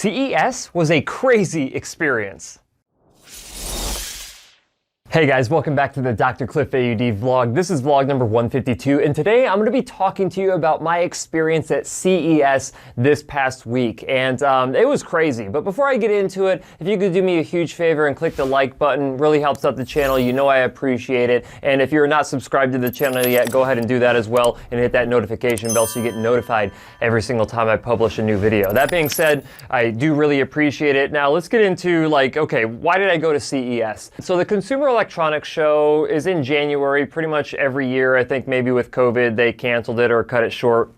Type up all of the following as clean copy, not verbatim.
CES was a crazy experience. Hey guys, welcome back to the Dr. Cliff AUD vlog. This is vlog number 152, and today I'm going to be talking to you about my experience at CES this past week. And it was crazy, but before I get into it, if you could do me a huge favor and click the like button, really helps out the channel. You know I appreciate it. And if you're not subscribed to the channel yet, go ahead and do that as well, and hit that notification bell so you get notified every single time I publish a new video. That being said, I do really appreciate it. Now let's get into okay, why did I go to CES? So the Consumer Electronics Show is in January pretty much every year. I think maybe with COVID they canceled it or cut it short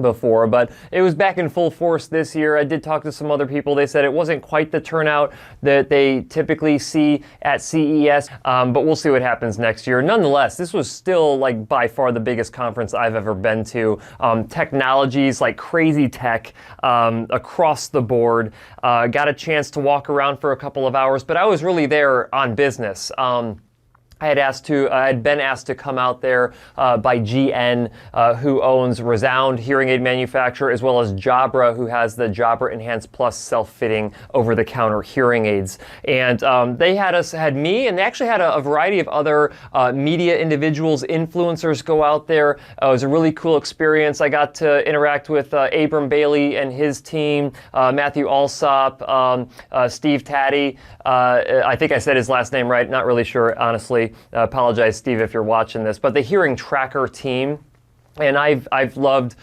before, but it was back in full force this year. I did talk to some other people. They said it wasn't quite the turnout that they typically see at CES, but we'll see what happens next year. Nonetheless, this was still by far the biggest conference I've ever been to. Technologies, crazy tech across the board. Got a chance to walk around for a couple of hours, but I was really there on business. I had been asked to come out there by GN, who owns Resound hearing aid manufacturer, as well as Jabra, who has the Jabra Enhance Plus self-fitting over-the-counter hearing aids. And they had me, and they actually had a variety of other media individuals, influencers go out there. It was a really cool experience. I got to interact with Abram Bailey and his team, Matthew Alsop, Steve Taddy. I think I said his last name right, not really sure, honestly. Apologize, Steve, if you're watching this, but the Hearing Tracker team, and I've loved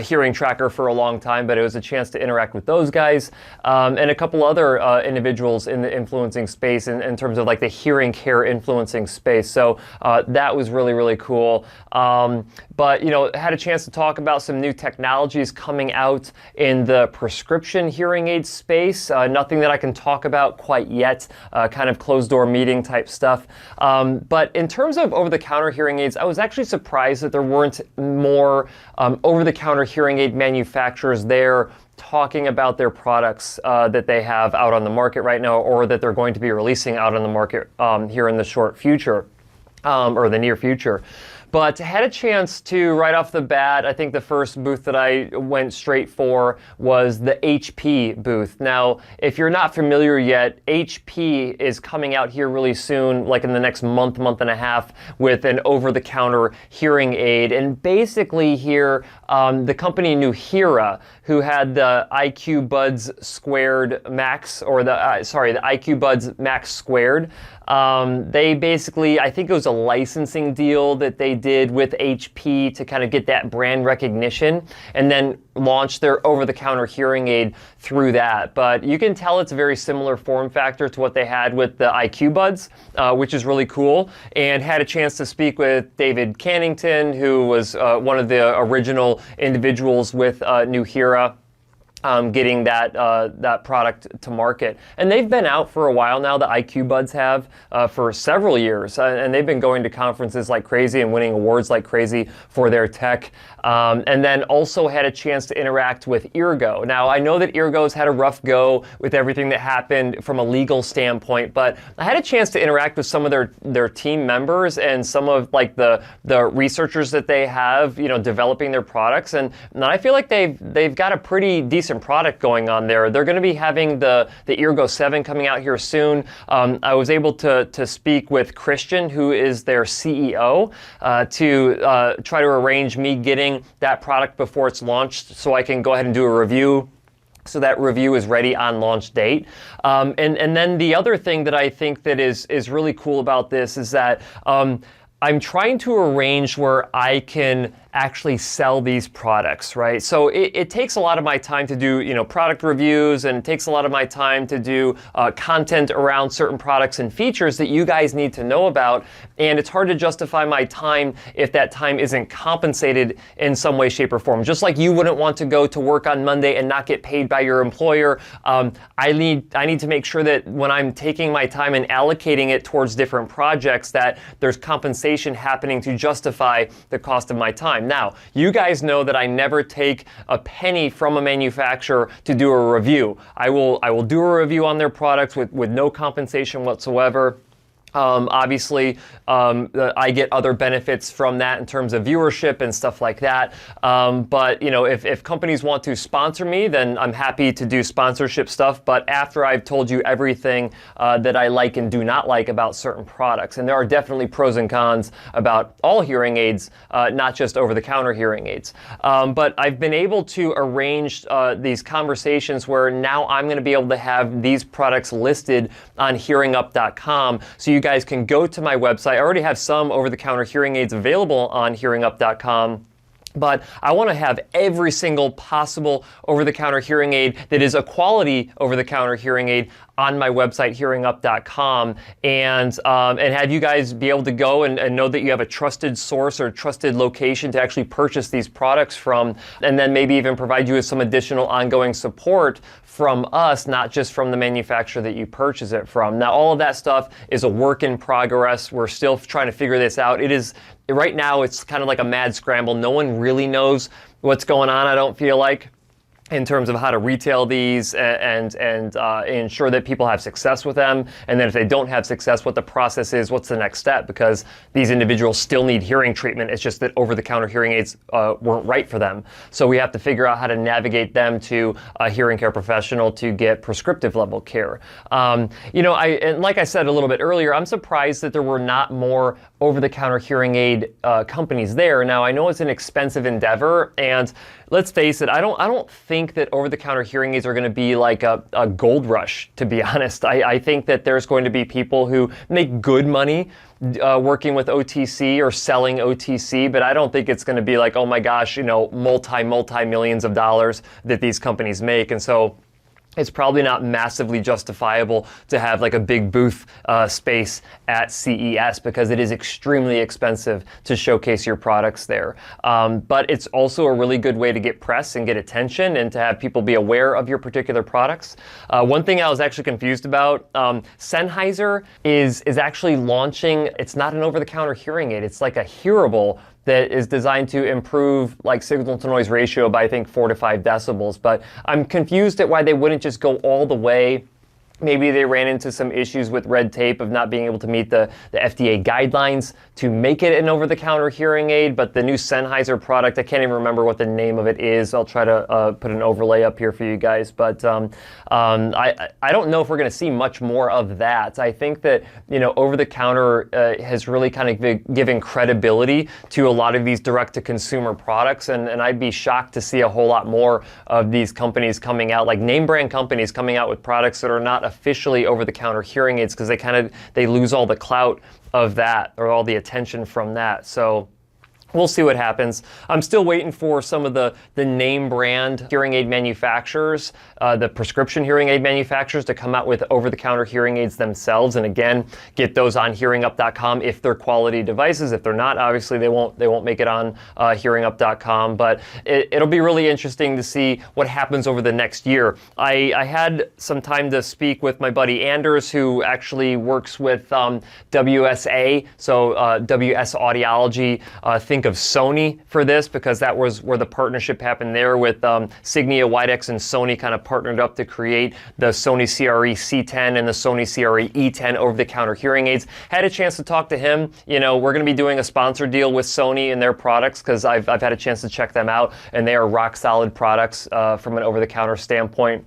Hearing Tracker for a long time, but it was a chance to interact with those guys and a couple other individuals in the influencing space in terms of the hearing care influencing space. So that was really, really cool. But had a chance to talk about some new technologies coming out in the prescription hearing aid space. Nothing that I can talk about quite yet, kind of closed door meeting type stuff. But in terms of over-the-counter hearing aids, I was actually surprised that there weren't more over-the-counter hearing aid manufacturers there talking about their products that they have out on the market right now, or that they're going to be releasing out on the market here in the short future, or the near future. But had a chance to, right off the bat, I think the first booth that I went straight for was the HP booth. Now, if you're not familiar yet, HP is coming out here really soon, in the next month and a half, with an over-the-counter hearing aid. And basically here, the company Nuheara, who had the IQ Buds Squared Max, or the IQ Buds Max Squared, they basically, I think it was a licensing deal that they did with HP to kind of get that brand recognition, and then launch their over-the-counter hearing aid through that. But you can tell it's a very similar form factor to what they had with the IQ Buds, which is really cool. And had a chance to speak with David Cannington, who was one of the original individuals with Nuheara, getting that product to market. And they've been out for a while now, the IQ Buds have, for several years. And they've been going to conferences like crazy and winning awards like crazy for their tech. And then also had a chance to interact with Eargo. Now, I know that Eargo's had a rough go with everything that happened from a legal standpoint, but I had a chance to interact with some of their team members and some of the researchers that they have, developing their products. And I feel like they've got a pretty decent product going on there. They're going to be having the Eargo 7 coming out here soon. I was able to speak with Christian, who is their CEO, to try to arrange me getting that product before it's launched so I can go ahead and do a review. So that review is ready on launch date. And then the other thing that I think that is really cool about this is that I'm trying to arrange where I can actually sell these products, right? So it takes a lot of my time to do, product reviews, and it takes a lot of my time to do content around certain products and features that you guys need to know about. And it's hard to justify my time if that time isn't compensated in some way, shape, or form. Just like you wouldn't want to go to work on Monday and not get paid by your employer, I need to make sure that when I'm taking my time and allocating it towards different projects, that there's compensation happening to justify the cost of my time. Now, you guys know that I never take a penny from a manufacturer to do a review. I will do a review on their products with no compensation whatsoever. Obviously, I get other benefits from that in terms of viewership and stuff like that. But if companies want to sponsor me, then I'm happy to do sponsorship stuff. But after I've told you everything that I like and do not like about certain products, and there are definitely pros and cons about all hearing aids, not just over-the-counter hearing aids. But I've been able to arrange these conversations where now I'm going to be able to have these products listed on hearingup.com. So you guys can go to my website. I already have some over-the-counter hearing aids available on hearingup.com. But I want to have every single possible over-the-counter hearing aid that is a quality over-the-counter hearing aid on my website, hearingup.com, and have you guys be able to go and know that you have a trusted source or trusted location to actually purchase these products from, and then maybe even provide you with some additional ongoing support from us, not just from the manufacturer that you purchase it from. Now, all of that stuff is a work in progress. We're still trying to figure this out. Right now, it's kind of like a mad scramble. No one really knows what's going on, I don't feel like, in terms of how to retail these and ensure that people have success with them. And then if they don't have success, what the process is, what's the next step? Because these individuals still need hearing treatment. It's just that over-the-counter hearing aids weren't right for them. So we have to figure out how to navigate them to a hearing care professional to get prescriptive level care. And like I said a little bit earlier, I'm surprised that there were not more over-the-counter hearing aid companies there. Now, I know it's an expensive endeavor, and let's face it, I don't think that over-the-counter hearing aids are going to be like a gold rush, to be honest. I think that there's going to be people who make good money working with OTC or selling OTC, but I don't think it's going to be like, oh my gosh, multi-millions of dollars that these companies make. And so it's probably not massively justifiable to have like a big booth space at CES because it is extremely expensive to showcase your products there. But it's also a really good way to get press and get attention and to have people be aware of your particular products. One thing I was actually confused about, Sennheiser is actually launching, it's not an over-the-counter hearing aid, it's like a hearable that is designed to improve like signal to noise ratio by I think 4 to 5 decibels. But I'm confused at why they wouldn't just go all the way. Maybe they ran into some issues with red tape of not being able to meet the FDA guidelines to make it an over-the-counter hearing aid, but the new Sennheiser product, I can't even remember what the name of it is. I'll try to put an overlay up here for you guys, but I don't know if we're going to see much more of that. I think that, over-the-counter has really kind of given credibility to a lot of these direct-to-consumer products, and I'd be shocked to see a whole lot more of these companies coming out, like name brand companies coming out with products that are not officially over-the-counter hearing aids, because they lose all the clout of that or all the attention from that. So we'll see what happens. I'm still waiting for some of the name brand hearing aid manufacturers, the prescription hearing aid manufacturers to come out with over-the-counter hearing aids themselves, and again, get those on hearingup.com if they're quality devices. If they're not, obviously they won't make it on hearingup.com, but it'll be really interesting to see what happens over the next year. I had some time to speak with my buddy Anders, who actually works with WSA, so WS Audiology. Think of Sony for this, because that was where the partnership happened there with Signia, Widex, and Sony kind of partnered up to create the Sony CRE C10 and the Sony CRE E10 over-the-counter hearing aids. Had a chance to talk to him. We're going to be doing a sponsor deal with Sony and their products, because I've had a chance to check them out, and they are rock solid products from an over-the-counter standpoint.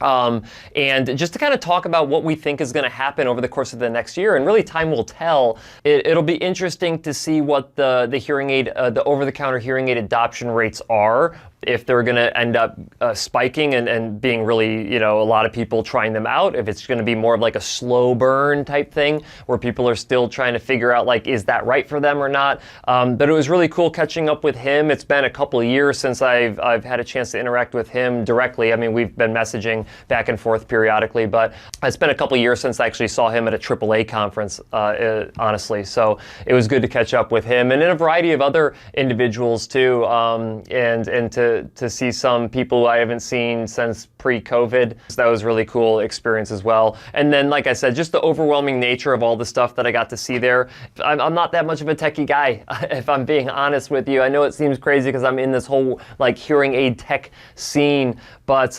And just to kind of talk about what we think is going to happen over the course of the next year, and really time will tell. It'll be interesting to see what the hearing aid, the over-the-counter hearing aid adoption rates are, if they're going to end up spiking and being really, a lot of people trying them out, if it's going to be more of like a slow burn type thing where people are still trying to figure out, like, is that right for them or not? But it was really cool catching up with him. It's been a couple of years since I've had a chance to interact with him directly. I mean, we've been messaging back and forth periodically, but it's been a couple of years since I actually saw him at a AAA conference, honestly. So it was good to catch up with him, and in a variety of other individuals too, and to see some people I haven't seen since pre-COVID. So that was a really cool experience as well. And then, like I said, just the overwhelming nature of all the stuff that I got to see there. I'm not that much of a techie guy, if I'm being honest with you. I know it seems crazy because I'm in this whole like hearing aid tech scene, but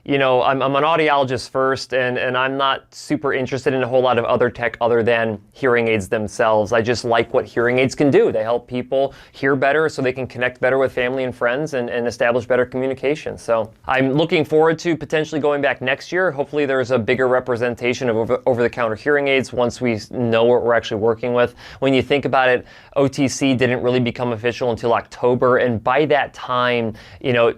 I'm an audiologist first, and I'm not super interested in a whole lot of other tech other than hearing aids themselves. I just like what hearing aids can do. They help people hear better so they can connect better with family and friends and establish better communication. So I'm looking forward to potentially going back next year. Hopefully there's a bigger representation of over-the-counter hearing aids once we know what we're actually working with. When you think about it, OTC didn't really become official until October, and by that time,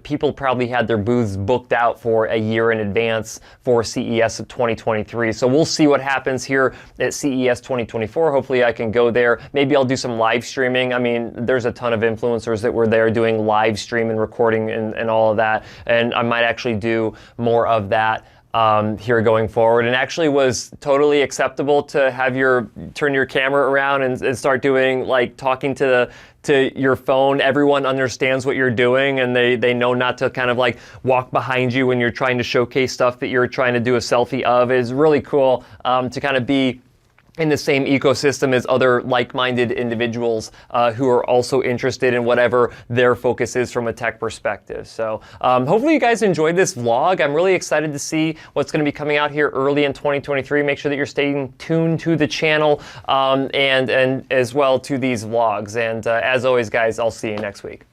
people probably had their booths booked out for a year in advance for CES of 2023. So we'll see what happens here at CES 2024. Hopefully I can go there. Maybe I'll do some live streaming. I mean, there's a ton of influencers that were there doing live stream and recording and all of that, and I might actually do more of that here going forward. And actually was totally acceptable to have turn your camera around and start doing, like, talking to your phone. Everyone understands what you're doing, and they know not to kind of like walk behind you when you're trying to showcase stuff that you're trying to do a selfie of. It's really cool to kind of be in the same ecosystem as other like-minded individuals who are also interested in whatever their focus is from a tech perspective. So hopefully you guys enjoyed this vlog. I'm really excited to see what's going to be coming out here early in 2023. Make sure that you're staying tuned to the channel and as well to these vlogs. And as always, guys, I'll see you next week.